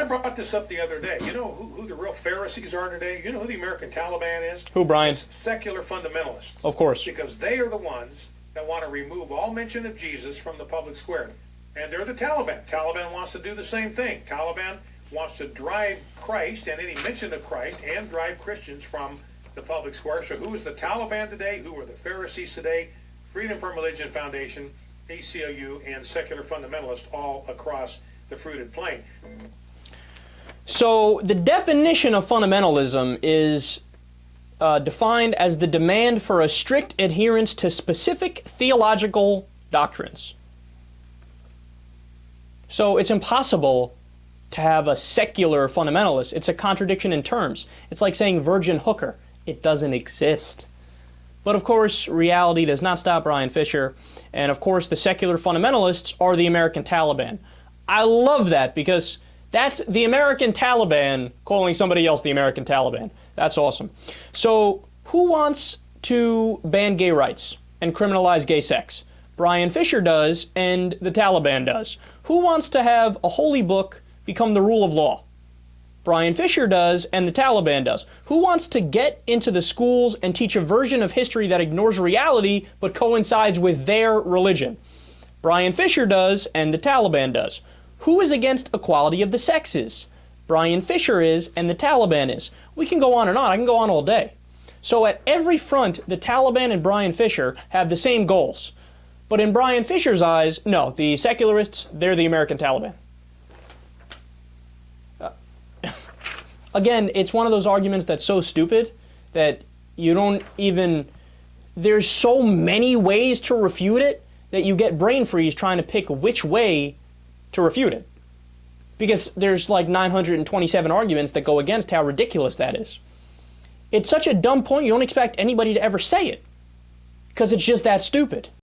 brought this up the other day. You know who the real Pharisees are today? You know who the American Taliban is? Who, Bryan? It's secular fundamentalists. Of course. Because they are the ones that want to remove all mention of Jesus from the public square. And they're the Taliban. Taliban wants to do the same thing. Taliban wants to drive Christ and any mention of Christ and drive Christians from the public square. So who is the Taliban today? Who are the Pharisees today? Freedom from Religion Foundation, ACLU, and secular fundamentalists all across the fruited plain. So the definition of fundamentalism is defined as the demand for a strict adherence to specific theological doctrines. So it's impossible to have a secular fundamentalist. It's a contradiction in terms. It's like saying virgin hooker. It doesn't exist. But of course, reality does not stop Bryan Fischer. And of course, the secular fundamentalists are the American Taliban. I love that because that's the American Taliban calling somebody else the American Taliban. That's awesome. So who wants to ban gay rights and criminalize gay sex? Bryan Fischer does, and the Taliban does. Who wants to have a holy book become the rule of law? Bryan Fischer does, and the Taliban does. Who wants to get into the schools and teach a version of history that ignores reality but coincides with their religion? Bryan Fischer does, and the Taliban does. Who is against equality of the sexes? Bryan Fischer is, and the Taliban is. We can go on and on. I can go on all day. So at every front, the Taliban and Bryan Fischer have the same goals. But in Bryan Fischer's eyes, no, the secularists, they're the American Taliban. Again, it's one of those arguments that's so stupid that you don't even, there's so many ways to refute it that you get brain freeze trying to pick which way to refute it. Because there's like 927 arguments that go against how ridiculous that is. It's such a dumb point, you don't expect anybody to ever say it. Because it's just that stupid.